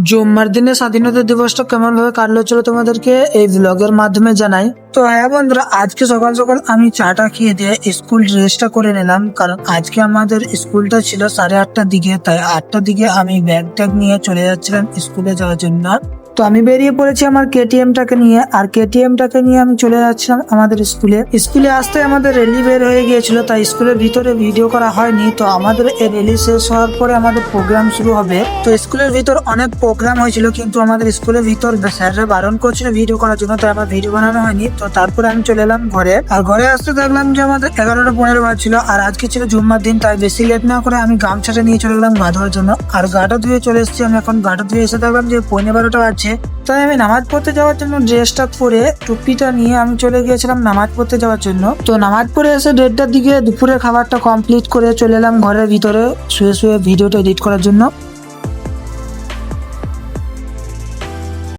জুম্মার দিনে স্বাধীনতা দিবসটা কেমন ভাবে কাটলো চলো তোমাদেরকে এই ব্লগের মাধ্যমে জানাই। তো হ্যাঁ বন্ধুরা, আজকে সকাল সকাল আমি চাটা খেয়ে দিয়ে স্কুল ড্রেসটা করে নিলাম, কারণ আজকে আমাদের স্কুলটা ছিল 8:30টার দিকে, তাই 8টার দিকে আমি ব্যাগ ট্যাগ নিয়ে চলে যাচ্ছিলাম স্কুলে যাওয়ার জন্য। তো আমি বেরিয়ে পড়েছি আমার কেটিএমটাকে নিয়ে, আর কেটিএমটাকে নিয়ে আমি চলে যাচ্ছিলাম আমাদের স্কুলে আসতে আমাদের র্যালি বের হয়ে গিয়েছিল, তাই স্কুলের ভিতরে ভিডিও করা হয়নি। তো আমাদের এই র্যালি শেষ হওয়ার পরে আমাদের প্রোগ্রাম শুরু হবে। তো স্কুলের ভিতর অনেক প্রোগ্রাম হয়েছিল, কিন্তু আমাদের স্কুলের ভিতর স্যাররা বারণ করছিল ভিডিও করার জন্য, তাই আমার ভিডিও বানানো হয়নি। তো তারপরে আমি চলে এলাম ঘরে, আর ঘরে আসতে দেখলাম যে আমাদের 11টা 15 বাজছিল, আর আজকে ছিল জুম্মার দিন, তাই বেশি লেট না করে আমি গামছাটা নিয়ে চলে গেলাম গা ধোয়ার জন্য। আর গাটা ধুয়ে চলে এসেছি আমি এখন। গাটা ধুয়ে এসে দেখলাম যে 12:15 বাজছে, তাই আমি নামাজ পড়তে যাওয়ার জন্য ড্রেসটা পরে টুপিটা নিয়ে আমি চলে গিয়েছিলাম নামাজ পড়তে যাওয়ার জন্য। তো নামাজ পড়ে এসে 1:30টার দিকে দুপুরের খাবারটা কমপ্লিট করে চলে এলাম ঘরের ভিতরে শুয়ে শুয়ে ভিডিওটা এডিট করার জন্য।